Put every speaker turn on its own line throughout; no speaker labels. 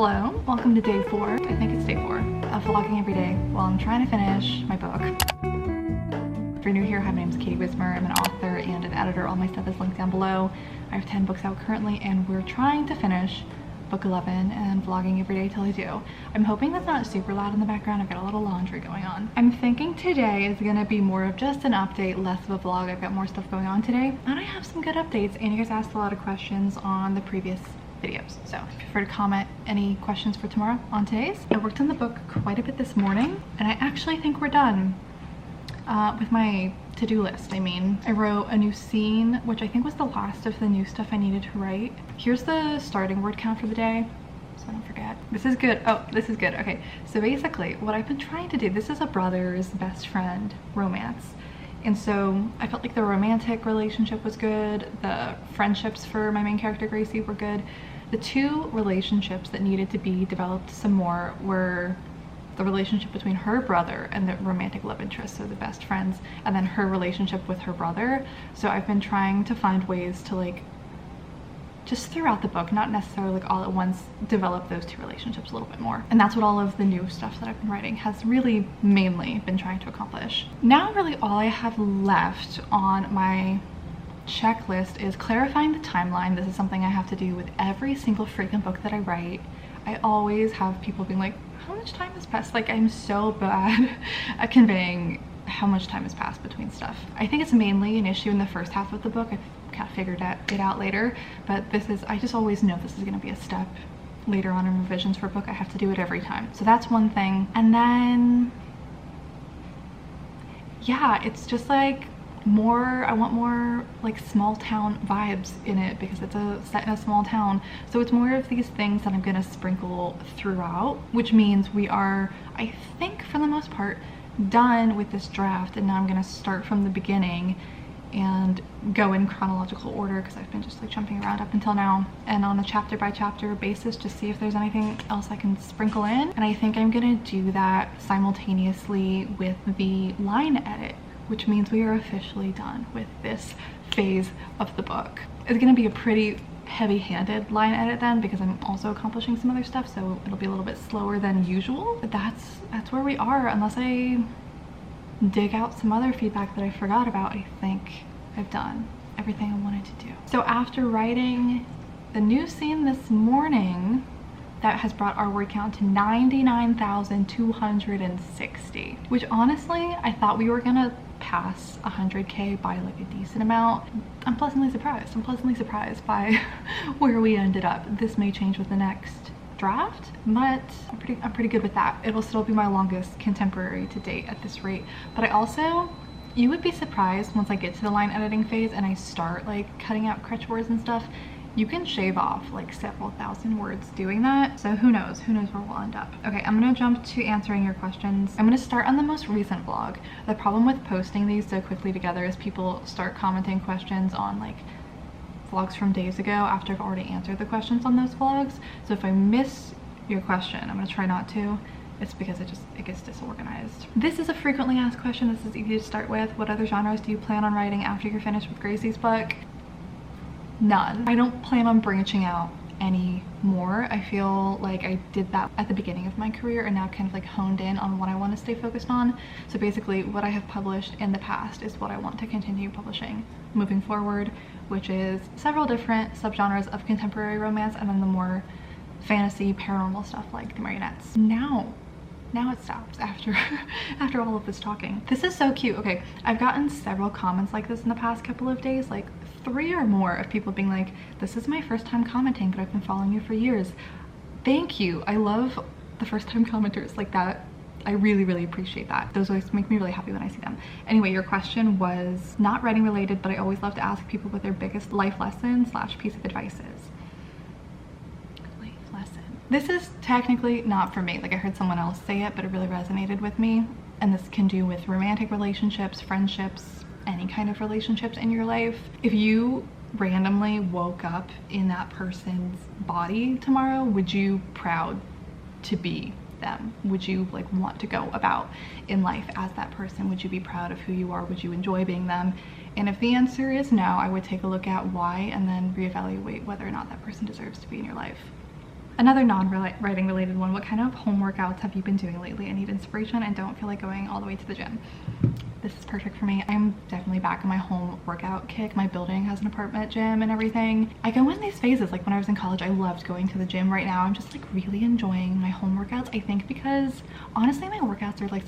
Hello, welcome to day 4, I think it's day 4, of vlogging every day while I'm trying to finish my book. If you're new here, hi, my name is Katie Wismer. I'm an author and an editor. All my stuff is linked down below. I have 10 books out currently and we're trying to finish book 11 and vlogging every day till I do. I'm hoping that's not super loud in the background. I've got a little laundry going on. I'm thinking today is gonna be more of just an update, less of a vlog. I've got more stuff going on today and I have some good updates, and you guys asked a lot of questions on the previous videos, so feel free to comment any questions for tomorrow on today's. I worked on the book quite a bit this morning and I actually think we're done with my to-do list. I mean, I wrote a new scene, which I think was the last of the new stuff I needed to write. Here's the starting word count for the day, so I don't forget. This is good. Oh, this is good. Okay, so basically what I've been trying to do, this is a brother's best friend romance. And so I felt like the romantic relationship was good. The friendships for my main character, Gracie, were good. The two relationships that needed to be developed some more were the relationship between her brother and the romantic love interest, so the best friends, and then her relationship with her brother. So I've been trying to find ways to, like, just throughout the book, not necessarily like all at once, develop those two relationships a little bit more. And that's what all of the new stuff that I've been writing has really mainly been trying to accomplish. Now really all I have left on my checklist is clarifying the timeline. This is something I have to do with every single freaking book that I write. I always have people being like, how much time has passed? Like, I'm so bad at conveying how much time has passed between stuff. I think it's mainly an issue in the first half of the book. I've kind of figured it out later, but this is, I just always know this is going to be a step later on in revisions for a book. I have to do it every time. So that's one thing. And then, yeah, it's just like more, I want more like small town vibes in it because it's set in a small town. So it's more of these things that I'm gonna sprinkle throughout, which means we are, I think for the most part, done with this draft, and now I'm gonna start from the beginning and go in chronological order because I've been just like jumping around up until now, and on a chapter by chapter basis just see if there's anything else I can sprinkle in. And I think I'm gonna do that simultaneously with the line edit, which means we are officially done with this phase of the book. It's gonna be a pretty heavy-handed line edit then because I'm also accomplishing some other stuff, so it'll be a little bit slower than usual. But that's where we are, unless I dig out some other feedback that I forgot about. I think I've done everything I wanted to do. So after writing the new scene this morning, that has brought our word count to 99,260, which honestly, I thought we were gonna pass 100K by like a decent amount. I'm pleasantly surprised. I'm pleasantly surprised by where we ended up. This may change with the next draft, but I'm pretty good with that. It'll still be my longest contemporary to date at this rate. But I also, you would be surprised once I get to the line editing phase and I start like cutting out crutch words and stuff, you can shave off like several thousand words doing that. So who knows where we'll end up. Okay, I'm gonna jump to answering your questions. I'm gonna start on the most recent vlog. The problem with posting these so quickly together is people start commenting questions on like vlogs from days ago after I've already answered the questions on those vlogs. So if I miss your question, I'm gonna try not to. It's because it gets disorganized. This is a frequently asked question. This is easy to start with. What other genres do you plan on writing after you're finished with Gracie's book? None. I don't plan on branching out any more. I feel like I did that at the beginning of my career and now kind of like honed in on what I want to stay focused on. So basically what I have published in the past is what I want to continue publishing moving forward, which is several different subgenres of contemporary romance and then the more fantasy paranormal stuff like the Marionettes. Now it stops after after all of this talking. This is so cute. Okay, I've gotten several comments like this in the past couple of days, like 3 or more of people being like, this is my first time commenting, but I've been following you for years. Thank you. I love the first time commenters like that. I really appreciate that. Those always make me really happy when I see them. Anyway, your question was not writing related, but I always love to ask people what their biggest life lesson / piece of advice is. Life lesson. This is technically not for me. Like, I heard someone else say it, but it really resonated with me. And this can do with romantic relationships, friendships, any kind of relationships in your life. If you randomly woke up in that person's body tomorrow, would you proud to be them? Would you like want to go about in life as that person? Would you be proud of who you are? Would you enjoy being them? And if the answer is no, I would take a look at why and then reevaluate whether or not that person deserves to be in your life. Another non-writing related one, what kind of home workouts have you been doing lately? I need inspiration and don't feel like going all the way to the gym. This is perfect for me. I'm definitely back in my home workout kick. My building has an apartment gym and everything. I go in these phases. Like when I was in college, I loved going to the gym. Right now, I'm just like really enjoying my home workouts. I think because honestly, my workouts are like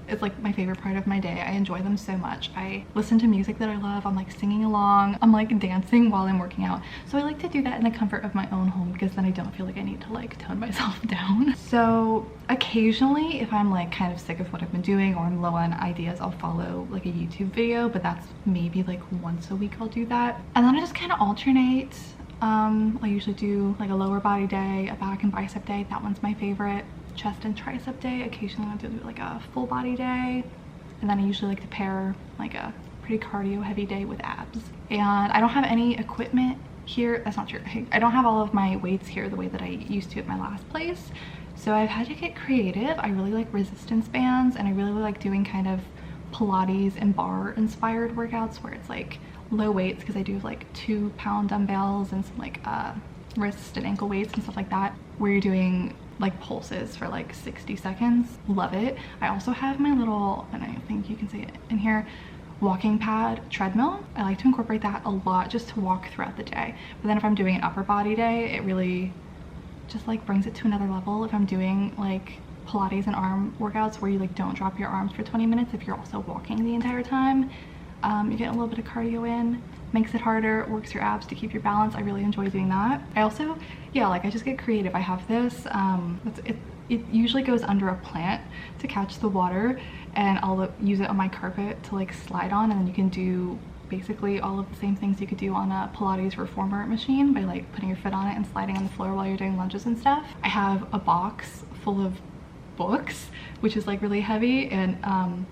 it's like my favorite part of my day. I enjoy them so much. I listen to music that I love. I'm like singing along. I'm like dancing while I'm working out. So I like to do that in the comfort of my own home because then I don't feel like I need to like tone myself down. So occasionally, if I'm like kind of sick of what I've been doing or I'm low on ideas, I'll follow like a YouTube video, but that's maybe like once a week I'll do that. And then I just kind of alternate. I usually do like a lower body day, a back and bicep day. That one's my favorite. Chest and tricep day. Occasionally I'll do like a full body day. And then I usually like to pair like a pretty cardio heavy day with abs. And I don't have any equipment here. That's not true. I don't have all of my weights here the way that I used to at my last place. So I've had to get creative. I really like resistance bands and I really like doing kind of Pilates and bar inspired workouts where it's like low weights because I do like 2-pound dumbbells and some like wrist and ankle weights and stuff like that where you're doing like pulses for like 60 seconds. Love it. I also have my little, and I think you can see it in here, walking pad treadmill. I like to incorporate that a lot just to walk throughout the day. But then if I'm doing an upper body day, it really just like brings it to another level. If I'm doing like Pilates and arm workouts where you like don't drop your arms for 20 minutes if you're also walking the entire time, you get a little bit of cardio in, makes it harder, works your abs to keep your balance. I really enjoy doing that. I also, yeah, like I just get creative. I have this, it usually goes under a plant to catch the water, and I'll use it on my carpet to like slide on, and then you can do basically all of the same things you could do on a Pilates reformer machine by like putting your foot on it and sliding on the floor while you're doing lunges and stuff. I have a box full of books, which is like really heavy, and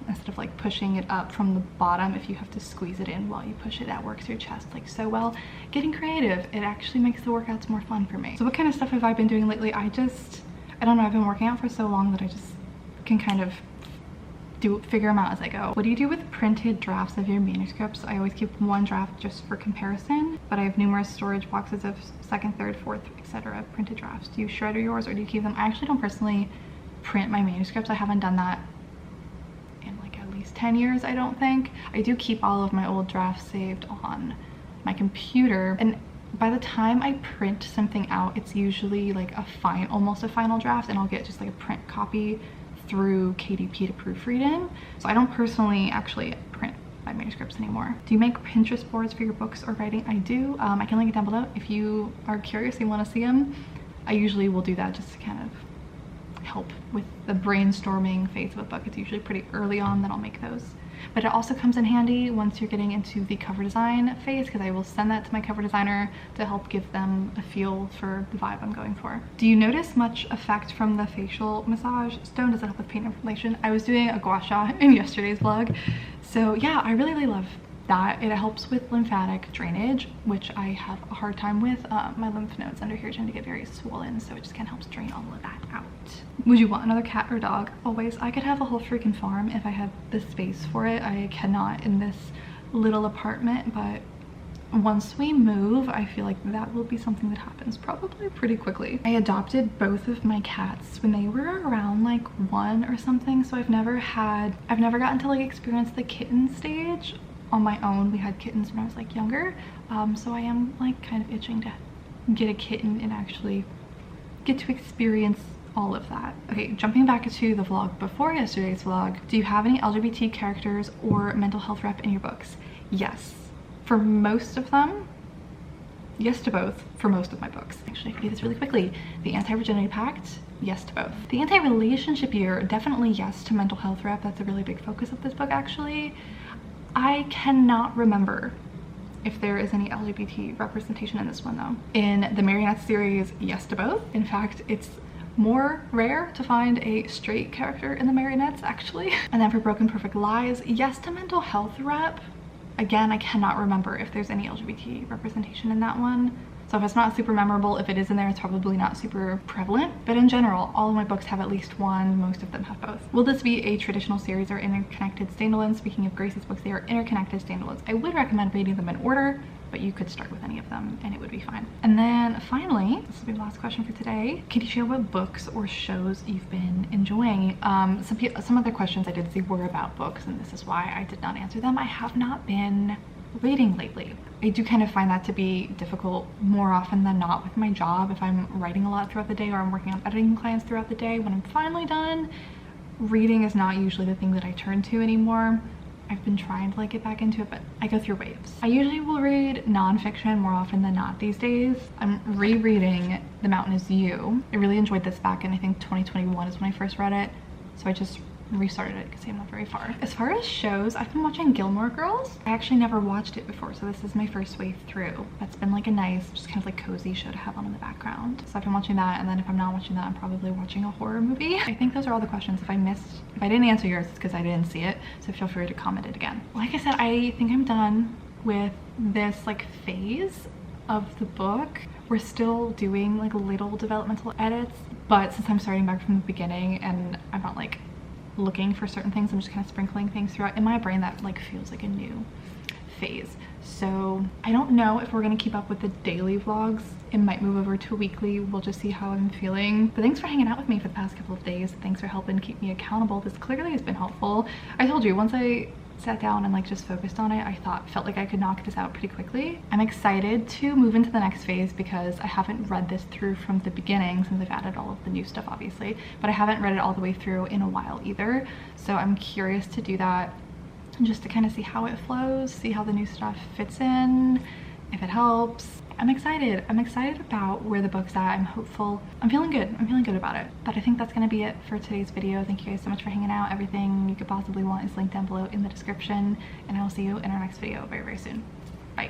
instead of like pushing it up from the bottom, if you have to squeeze it in while you push it, that works your chest like so well. Getting creative, it actually makes the workouts more fun for me. So what kind of stuff have I been doing lately? I don't know, I've been working out for so long that I just can kind of figure them out as I go. What do you do with printed drafts of your manuscripts? I always keep one draft just for comparison, but I have numerous storage boxes of second, third, fourth, etc. printed drafts. Do you shred yours or do you keep them? I actually don't personally print my manuscripts. I haven't done that in like at least 10 years, I don't think. I do keep all of my old drafts saved on my computer, and by the time I print something out, it's usually like almost a final draft, and I'll get just like a print copy through KDP to proofread in. So I don't personally actually print my manuscripts anymore. Do you make Pinterest boards for your books or writing? I do. I can link it down below if you are curious and you want to see them. I usually will do that just to kind of help with the brainstorming phase of a book. It's usually pretty early on that I'll make those. But it also comes in handy once you're getting into the cover design phase, because I will send that to my cover designer to help give them a feel for the vibe I'm going for. Do you notice much effect from the facial massage stone? Does it help with pain inflammation? I was doing a gua sha in yesterday's vlog. So yeah, I really love that. It helps with lymphatic drainage, which I have a hard time with. My lymph nodes under here tend to get very swollen, so it just kind of helps drain all of that out. Would you want another cat or dog? Always. I could have a whole freaking farm if I had the space for it. I cannot in this little apartment, but once we move, I feel like that will be something that happens probably pretty quickly. I adopted both of my cats when they were around like 1 or something, so I've never gotten to like experience the kitten stage on my own. We had kittens when I was like younger, so I am like kind of itching to get a kitten and actually get to experience all of that. Okay, jumping back to the vlog before yesterday's vlog, do you have any LGBT characters or mental health rep in your books? Yes, for most of them. Yes to both for most of my books. Actually, I can do this really quickly. The Anti-Virginity Pact, yes to both. The anti-relationship year, definitely yes to mental health rep. That's a really big focus of this book actually. I cannot remember if there is any LGBT representation in this one though. In the Marionettes series, yes to both. In fact, it's more rare to find a straight character in the Marionettes actually. And then for Broken Perfect Lies, yes to mental health rep. Again, I cannot remember if there's any LGBT representation in that one. So if it's not super memorable, if it is in there, it's probably not super prevalent. But in general, all of my books have at least one, most of them have both. Will this be a traditional series or interconnected standalone? Speaking of Gracie's books, they are interconnected standalones. I would recommend reading them in order. but you could start with any of them and it would be fine. And then finally, this will be the last question for today. Can you share what books or shows you've been enjoying? Some other questions I did see were about books, and this is why I did not answer them. I have not been reading lately. I do kind of find that to be difficult more often than not with my job. If I'm writing a lot throughout the day or I'm working on editing clients throughout the day, when I'm finally done, reading is not usually the thing that I turn to anymore. I've been trying to like get back into it, but I go through waves. I usually will read nonfiction more often than not these days. I'm rereading The Mountain Is You. I really enjoyed this back in, I think 2021 is when I first read it. So I just restarted it because I'm not very far. As far as shows, I've been watching Gilmore Girls. I actually never watched it before, so this is my first wave through. That's been like a nice, just kind of like cozy show to have on in the background. So I've been watching that, and then if I'm not watching that, I'm probably watching a horror movie. I think those are all the questions. If I didn't answer yours, it's because I didn't see it, so feel free to comment it again. Like I said, I think I'm done with this like phase of the book. We're still doing like little developmental edits, but since I'm starting back from the beginning and I'm not like looking for certain things, I'm just kind of sprinkling things throughout. In my brain, that like feels like a new phase. So I don't know if we're gonna keep up with the daily vlogs. It might move over to weekly. We'll just see how I'm feeling. But thanks for hanging out with me for the past couple of days. Thanks for helping keep me accountable. This clearly has been helpful. I told you, once I sat down and like just focused on it, I felt like I could knock this out pretty quickly. I'm excited to move into the next phase because I haven't read this through from the beginning, since I've added all of the new stuff obviously, but I haven't read it all the way through in a while either. So I'm curious to do that just to kind of see how it flows, see how the new stuff fits in, if it helps. I'm excited about where the book's at. I'm hopeful. I'm feeling good about it. But I think that's gonna be it for today's video. Thank you guys so much for hanging out. Everything you could possibly want is linked down below in the description, and I will see you in our next video very, very soon. Bye.